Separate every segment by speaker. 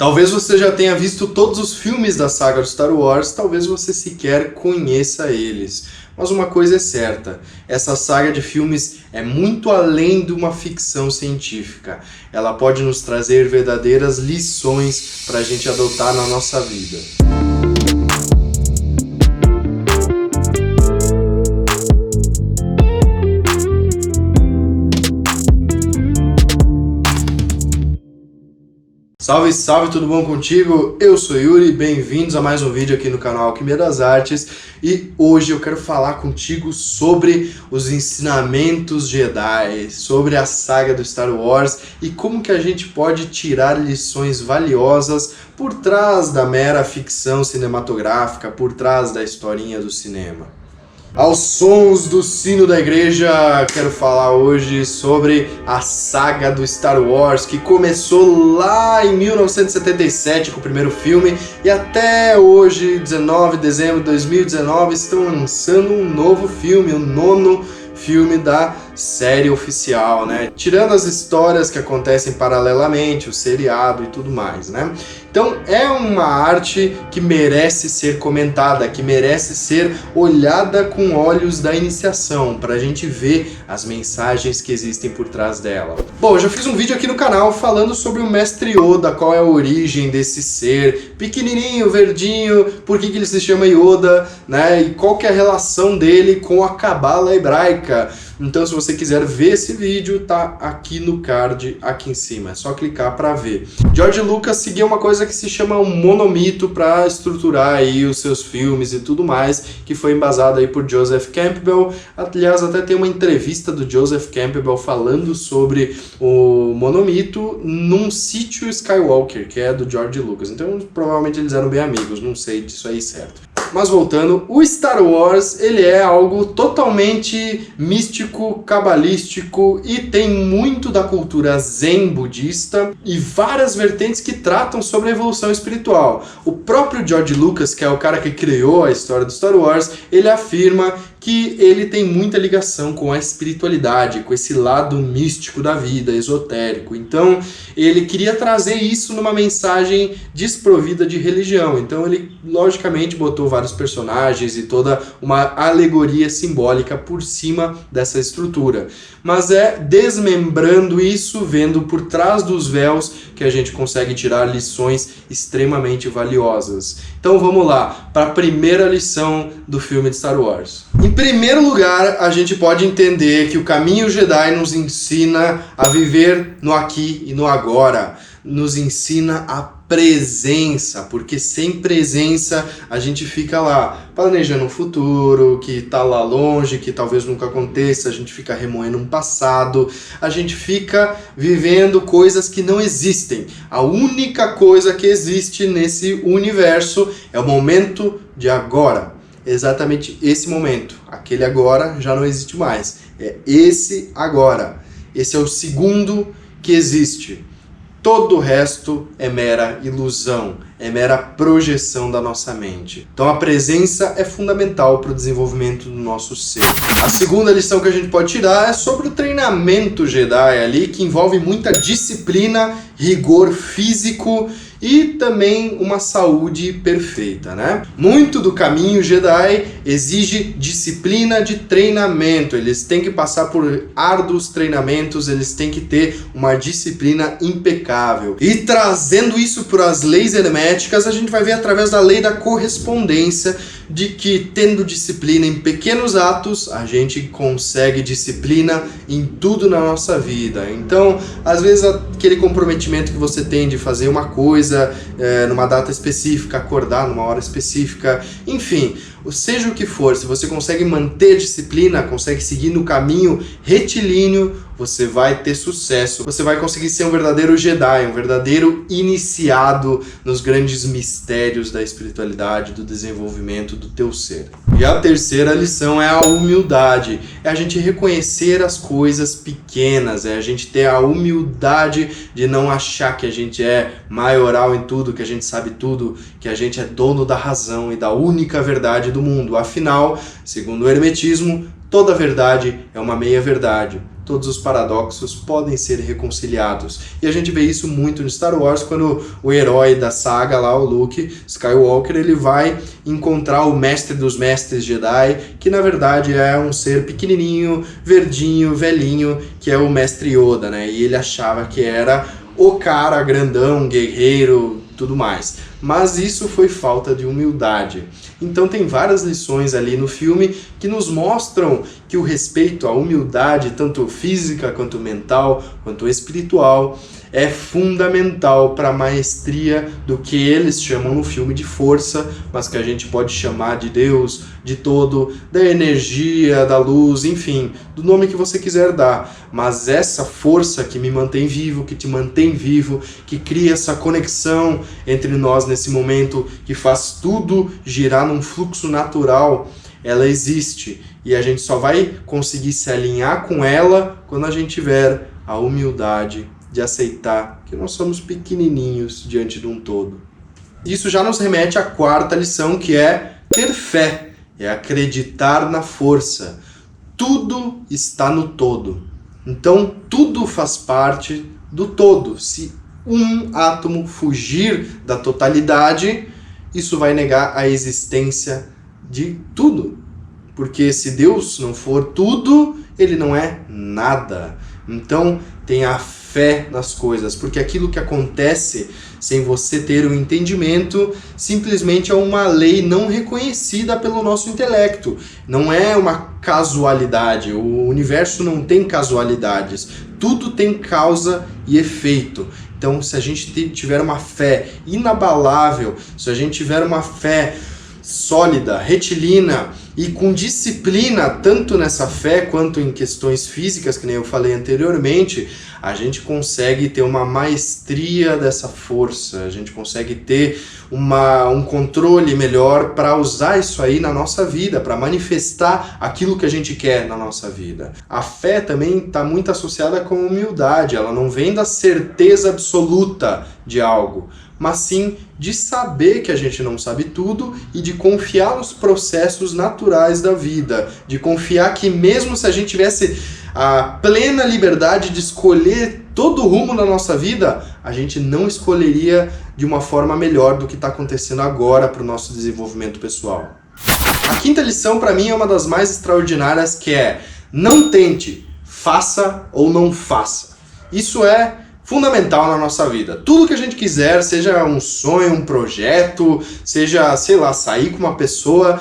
Speaker 1: Talvez você já tenha visto todos os filmes da saga do Star Wars, talvez você sequer conheça eles. Mas uma coisa é certa, essa saga de filmes é muito além de uma ficção científica. Ela pode nos trazer verdadeiras lições para a gente adotar na nossa vida. Salve, salve, tudo bom contigo? Eu sou Yuri, bem-vindos a mais um vídeo aqui no canal Alquimia das Artes e hoje eu quero falar contigo sobre os ensinamentos Jedi, sobre a saga do Star Wars e como que a gente pode tirar lições valiosas por trás da mera ficção cinematográfica, por trás da historinha do cinema. Aos sons do sino da igreja, quero falar hoje sobre a saga do Star Wars, que começou lá em 1977 com o primeiro filme e até hoje, 19 de dezembro de 2019, estão lançando um novo filme, o nono filme da série oficial, né? Tirando as histórias que acontecem paralelamente, o seriado e tudo mais, né? Então é uma arte que merece ser comentada, que merece ser olhada com olhos da iniciação, para a gente ver as mensagens que existem por trás dela. Bom, eu já fiz um vídeo aqui no canal falando sobre o Mestre Yoda, qual é a origem desse ser pequenininho, verdinho, por que ele se chama Yoda, né? E qual que é a relação dele com a Cabala hebraica. Então, se você quiser ver esse vídeo, tá aqui no card, aqui em cima. É só clicar para ver. George Lucas seguia uma coisa que se chama um monomito para estruturar aí os seus filmes e tudo mais, que foi embasado aí por Joseph Campbell. Aliás, até tem uma entrevista do Joseph Campbell falando sobre o monomito num sítio Skywalker, que é do George Lucas. Então, provavelmente eles eram bem amigos, não sei disso aí certo. Mas voltando, o Star Wars, ele é algo totalmente místico, cabalístico e tem muito da cultura zen budista e várias vertentes que tratam sobre a evolução espiritual. O próprio George Lucas, que é o cara que criou a história do Star Wars, ele afirma que ele tem muita ligação com a espiritualidade, com esse lado místico da vida, esotérico. Então, ele queria trazer isso numa mensagem desprovida de religião. Então, ele, logicamente, botou vários personagens e toda uma alegoria simbólica por cima dessa estrutura. Mas é desmembrando isso, vendo por trás dos véus, que a gente consegue tirar lições extremamente valiosas. Então vamos lá, para a primeira lição do filme de Star Wars. Em primeiro lugar, a gente pode entender que o caminho Jedi nos ensina a viver no aqui e no agora. Nos ensina a presença, porque sem presença a gente fica lá planejando um futuro que tá lá longe, que talvez nunca aconteça, a gente fica remoendo um passado, a gente fica vivendo coisas que não existem. A única coisa que existe nesse universo é o momento de agora. Exatamente esse momento. Aquele agora já não existe mais. É esse agora. Esse é o segundo que existe. Todo o resto é mera ilusão, é mera projeção da nossa mente. Então a presença é fundamental para o desenvolvimento do nosso ser. A segunda lição que a gente pode tirar é sobre o treinamento Jedi ali, que envolve muita disciplina, rigor físico e também uma saúde perfeita, né? Muito do caminho Jedi exige disciplina de treinamento. Eles têm que passar por árduos treinamentos, eles têm que ter uma disciplina impecável. E trazendo isso para as leis herméticas, a gente vai ver através da lei da correspondência de que, tendo disciplina em pequenos atos, a gente consegue disciplina em tudo na nossa vida. Então, às vezes, aquele comprometimento que você tem de fazer uma coisa numa data específica, acordar numa hora específica, enfim, seja o que for, se você consegue manter a disciplina, consegue seguir no caminho retilíneo, você vai ter sucesso, você vai conseguir ser um verdadeiro Jedi, um verdadeiro iniciado nos grandes mistérios da espiritualidade, do desenvolvimento do teu ser. E a terceira lição é a humildade, é a gente reconhecer as coisas pequenas, é a gente ter a humildade de não achar que a gente é maioral em tudo, que a gente sabe tudo, que a gente é dono da razão e da única verdade do mundo. Afinal, segundo o hermetismo, toda verdade é uma meia-verdade. todos os paradoxos podem ser reconciliados. E a gente vê isso muito no Star Wars, quando o herói da saga lá, o Luke Skywalker, ele vai encontrar o mestre dos mestres Jedi, que na verdade é um ser pequenininho, verdinho, velhinho, que é o mestre Yoda, né? E ele achava que era o cara grandão, guerreiro, tudo mais. Mas isso foi falta de humildade. Então tem várias lições ali no filme que nos mostram que o respeito à humildade, tanto física quanto mental, quanto espiritual, é fundamental para a maestria do que eles chamam no filme de força, mas que a gente pode chamar de Deus, de todo, da energia, da luz, enfim, do nome que você quiser dar. Mas essa força que me mantém vivo, que te mantém vivo, que cria essa conexão entre nós nesse momento, que faz tudo girar num fluxo natural, ela existe. E a gente só vai conseguir se alinhar com ela quando a gente tiver a humildade de aceitar que nós somos pequenininhos diante de um todo. Isso já nos remete à quarta lição, que é ter fé, é acreditar na força. Tudo está no todo. Então, tudo faz parte do todo. Se um átomo fugir da totalidade, isso vai negar a existência de tudo. Porque se Deus não for tudo, ele não é nada. Então, tenha fé nas coisas, porque aquilo que acontece sem você ter um entendimento simplesmente é uma lei não reconhecida pelo nosso intelecto. Não é uma casualidade, o universo não tem casualidades, tudo tem causa e efeito. Então, se a gente tiver uma fé inabalável, se a gente tiver uma fé sólida, retilínea e com disciplina, tanto nessa fé quanto em questões físicas, que nem eu falei anteriormente, a gente consegue ter uma maestria dessa força, a gente consegue ter um controle melhor para usar isso aí na nossa vida, para manifestar aquilo que a gente quer na nossa vida. A fé também está muito associada com humildade, ela não vem da certeza absoluta de algo, mas sim de saber que a gente não sabe tudo e de confiar nos processos naturais da vida, de confiar que mesmo se a gente tivesse a plena liberdade de escolher todo o rumo da nossa vida, a gente não escolheria de uma forma melhor do que está acontecendo agora para o nosso desenvolvimento pessoal. A quinta lição para mim é uma das mais extraordinárias, que é: não tente, faça ou não faça. Isso é fundamental na nossa vida. Tudo que a gente quiser, seja um sonho, um projeto, seja, sei lá, sair com uma pessoa,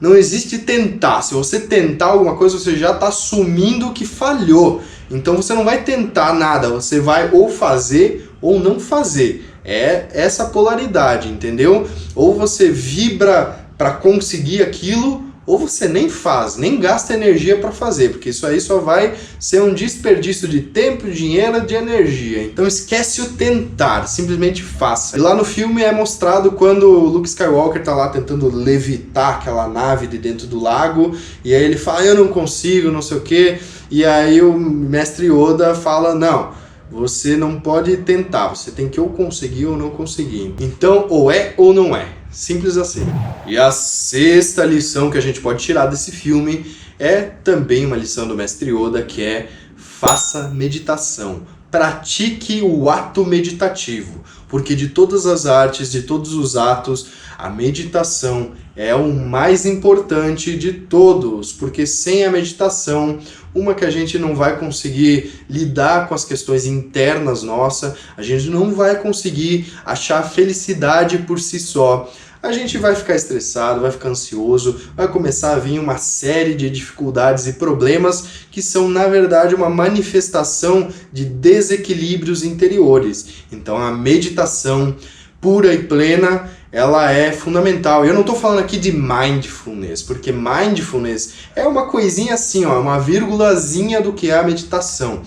Speaker 1: não existe tentar. Se você tentar alguma coisa, você já está assumindo que falhou. Então você não vai tentar nada, você vai ou fazer ou não fazer. É essa polaridade, entendeu? Ou você vibra para conseguir aquilo, ou você nem faz, nem gasta energia para fazer, porque isso aí só vai ser um desperdício de tempo, dinheiro, de energia. Então esquece o tentar, simplesmente faça. E lá no filme é mostrado quando o Luke Skywalker tá lá tentando levitar aquela nave de dentro do lago, e aí ele fala: eu não consigo, não sei o que, e aí o mestre Yoda fala: não, você não pode tentar, você tem que ou conseguir ou não conseguir. Então, ou é ou não é. Simples assim. E a sexta lição que a gente pode tirar desse filme é também uma lição do mestre Yoda, que é: faça meditação. Pratique o ato meditativo, porque de todas as artes, de todos os atos, a meditação é o mais importante de todos, porque sem a meditação, uma que a gente não vai conseguir lidar com as questões internas nossas, a gente não vai conseguir achar felicidade por si só. A gente vai ficar estressado, vai ficar ansioso, vai começar a vir uma série de dificuldades e problemas que são, na verdade, uma manifestação de desequilíbrios interiores. Então a meditação pura e plena, ela é fundamental. Eu não estou falando aqui de mindfulness, porque mindfulness é uma coisinha assim, ó, uma vírgulazinha do que é a meditação.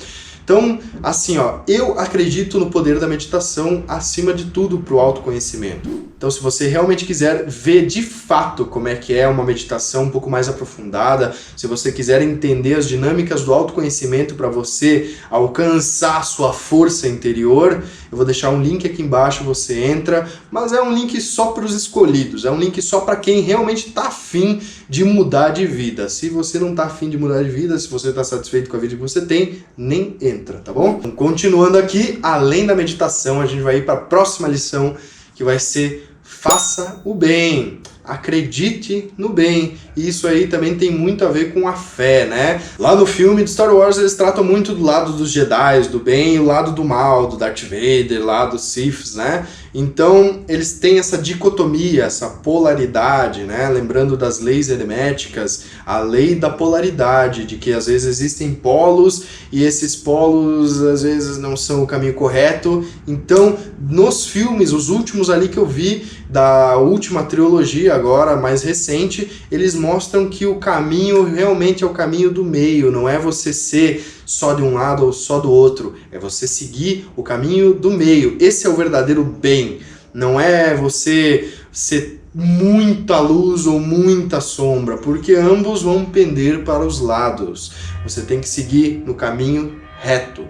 Speaker 1: Então, assim, ó, eu acredito no poder da meditação acima de tudo para o autoconhecimento. Então, se você realmente quiser ver de fato como é que é uma meditação um pouco mais aprofundada, se você quiser entender as dinâmicas do autoconhecimento para você alcançar a sua força interior, eu vou deixar um link aqui embaixo, você entra, mas é um link só para os escolhidos, é um link só para quem realmente está afim de mudar de vida. Se você não está afim de mudar de vida, se você está satisfeito com a vida que você tem, nem entra, tá bom? Então, continuando aqui, além da meditação, a gente vai ir para a próxima lição, que vai ser faça o bem. Acredite no bem. E isso aí também tem muito a ver com a fé, né? Lá no filme de Star Wars eles tratam muito do lado dos Jedi, do bem, e o lado do mal, do Darth Vader, lá dos Siths, né? Então eles têm essa dicotomia, essa polaridade, né? Lembrando das leis herméticas, a lei da polaridade, de que às vezes existem polos e esses polos às vezes não são o caminho correto. Então nos filmes, os últimos ali que eu vi, da última trilogia agora, mais recente, eles mostram que o caminho realmente é o caminho do meio, não é você ser só de um lado ou só do outro, é você seguir o caminho do meio. Esse é o verdadeiro bem, não é você ser muita luz ou muita sombra, porque ambos vão pender para os lados. Você tem que seguir no caminho reto.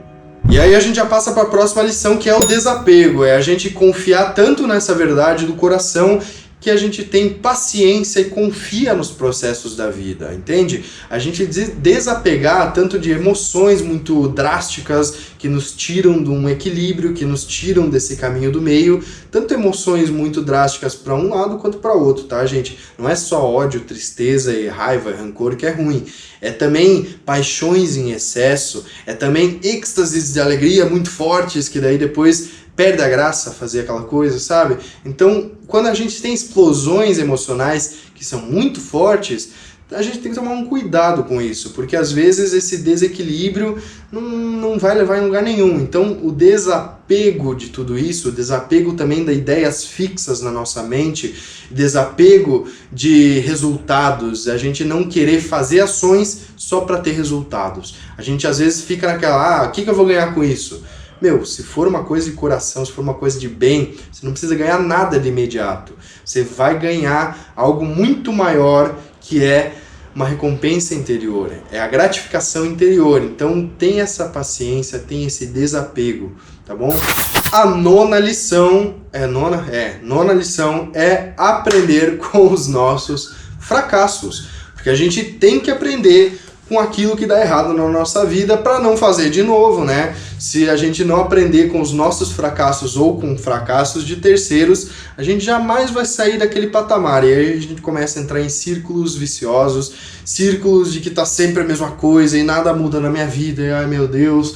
Speaker 1: E aí a gente já passa para a próxima lição, que é o desapego, é a gente confiar tanto nessa verdade do coração que a gente tem paciência e confia nos processos da vida, entende? A gente desapegar tanto de emoções muito drásticas que nos tiram de um equilíbrio, que nos tiram desse caminho do meio, tanto emoções muito drásticas para um lado quanto para outro, tá, gente? Não é só ódio, tristeza e raiva e rancor que é ruim, é também paixões em excesso, é também êxtases de alegria muito fortes que daí depois perde a graça fazer aquela coisa, sabe? Então, quando a gente tem explosões emocionais que são muito fortes, a gente tem que tomar um cuidado com isso, porque às vezes esse desequilíbrio não vai levar em lugar nenhum. Então, o desapego de tudo isso, o desapego também de ideias fixas na nossa mente, desapego de resultados, a gente não querer fazer ações só para ter resultados. A gente às vezes fica naquela, o que eu vou ganhar com isso? Meu, se for uma coisa de coração, se for uma coisa de bem, você não precisa ganhar nada de imediato. Você vai ganhar algo muito maior, que é uma recompensa interior, é a gratificação interior. Então tem essa paciência, tem esse desapego, tá bom? A nona lição, nona lição é aprender com os nossos fracassos. Porque a gente tem que aprender com aquilo que dá errado na nossa vida para não fazer de novo, né? Se a gente não aprender com os nossos fracassos ou com fracassos de terceiros, a gente jamais vai sair daquele patamar. E aí a gente começa a entrar em círculos viciosos, círculos de que tá sempre a mesma coisa e nada muda na minha vida, e ai meu Deus.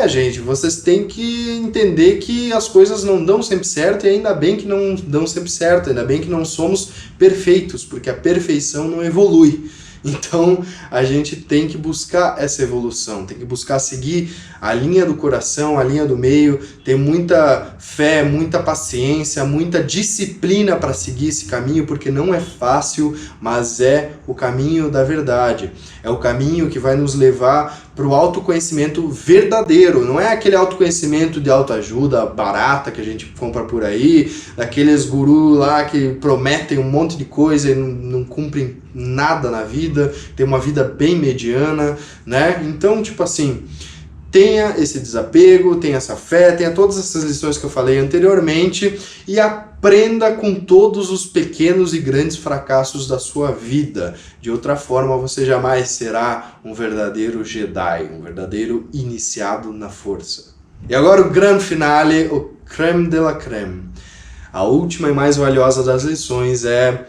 Speaker 1: Gente, vocês têm que entender que as coisas não dão sempre certo e ainda bem que não dão sempre certo, ainda bem que não somos perfeitos, porque a perfeição não evolui. Então a gente tem que buscar essa evolução, tem que buscar seguir a linha do coração, a linha do meio, ter muita fé, muita paciência, muita disciplina para seguir esse caminho, porque não é fácil, mas é o caminho da verdade, é o caminho que vai nos levar para o autoconhecimento verdadeiro, não é aquele autoconhecimento de autoajuda barata que a gente compra por aí, daqueles gurus lá que prometem um monte de coisa e não cumprem nada na vida, tem uma vida bem mediana, né? Então, tipo assim, tenha esse desapego, tenha essa fé, tenha todas essas lições que eu falei anteriormente e aprenda com todos os pequenos e grandes fracassos da sua vida. De outra forma, você jamais será um verdadeiro Jedi, um verdadeiro iniciado na força. E agora o grande finale, o creme de la creme. A última e mais valiosa das lições é: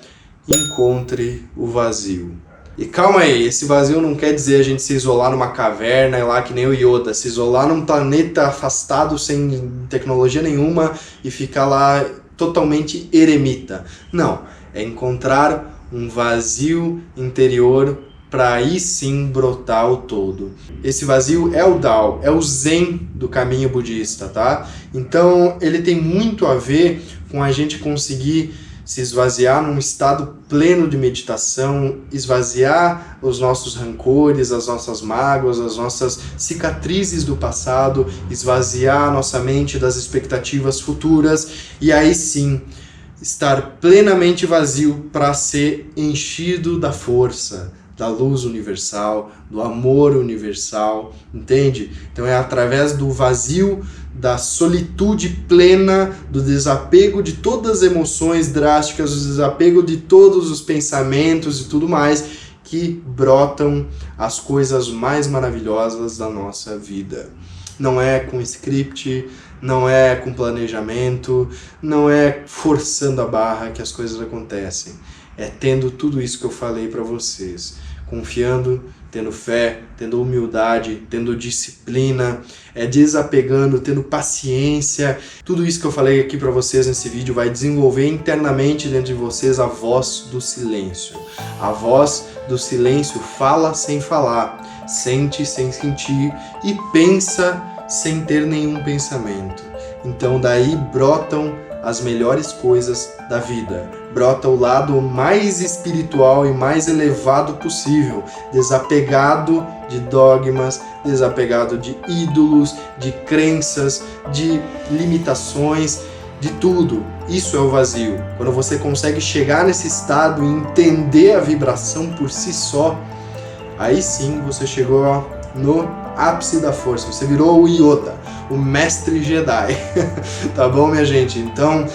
Speaker 1: encontre o vazio. E calma aí, esse vazio não quer dizer a gente se isolar numa caverna, lá que nem o Yoda, se isolar num planeta afastado, sem tecnologia nenhuma e ficar lá totalmente eremita. Não, é encontrar um vazio interior para aí sim brotar o todo. Esse vazio é o Tao, é o Zen do caminho budista, tá? Então ele tem muito a ver com a gente conseguir se esvaziar num estado pleno de meditação, esvaziar os nossos rancores, as nossas mágoas, as nossas cicatrizes do passado, esvaziar a nossa mente das expectativas futuras e aí sim estar plenamente vazio para ser enchido da força, da luz universal, do amor universal, entende? Então é através do vazio, da solitude plena, do desapego de todas as emoções drásticas, do desapego de todos os pensamentos e tudo mais, que brotam as coisas mais maravilhosas da nossa vida. Não é com script, não é com planejamento, não é forçando a barra que as coisas acontecem. É tendo tudo isso que eu falei para vocês. Confiando, tendo fé, tendo humildade, tendo disciplina, desapegando, tendo paciência. Tudo isso que eu falei aqui para vocês nesse vídeo vai desenvolver internamente dentro de vocês a voz do silêncio. A voz do silêncio fala sem falar, sente sem sentir e pensa sem ter nenhum pensamento. Então daí brotam as melhores coisas da vida. Brota o lado mais espiritual e mais elevado possível, desapegado de dogmas, desapegado de ídolos, de crenças, de limitações, de tudo. Isso é o vazio. Quando você consegue chegar nesse estado e entender a vibração por si só, aí sim você chegou no ápice da força. Você virou o Yoda, o mestre Jedi. Tá bom, minha gente? Então,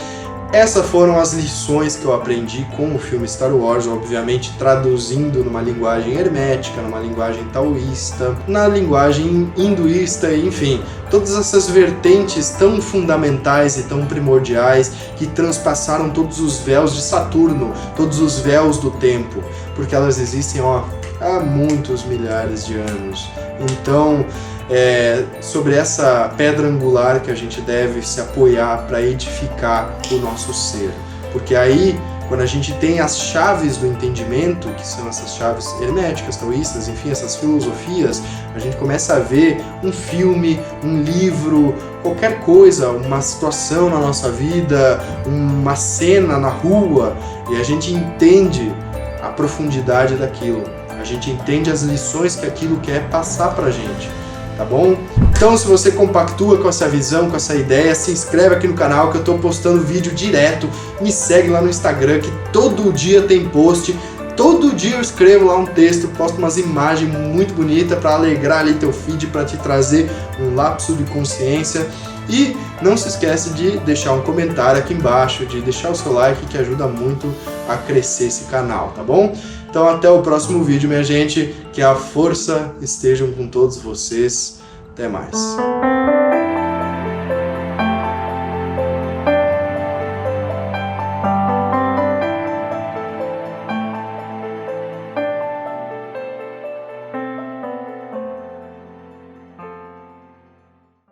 Speaker 1: essas foram as lições que eu aprendi com o filme Star Wars, obviamente traduzindo numa linguagem hermética, numa linguagem taoísta, na linguagem hinduísta, enfim, todas essas vertentes tão fundamentais e tão primordiais que transpassaram todos os véus de Saturno, todos os véus do tempo, porque elas existem, há muitos milhares de anos. Então, sobre essa pedra angular que a gente deve se apoiar para edificar o nosso ser. Porque aí, quando a gente tem as chaves do entendimento, que são essas chaves herméticas, taoístas, enfim, essas filosofias, a gente começa a ver um filme, um livro, qualquer coisa, uma situação na nossa vida, uma cena na rua, e a gente entende a profundidade daquilo. A gente entende as lições que aquilo quer passar pra gente, tá bom? Então, se você compactua com essa visão, com essa ideia, se inscreve aqui no canal que eu tô postando vídeo direto, me segue lá no Instagram que todo dia tem post, todo dia eu escrevo lá um texto, posto umas imagens muito bonitas para alegrar ali teu feed, para te trazer um lapso de consciência. E não se esquece de deixar um comentário aqui embaixo, de deixar o seu like que ajuda muito a crescer esse canal, tá bom? Então até o próximo vídeo, minha gente, que a força esteja com todos vocês. Até mais.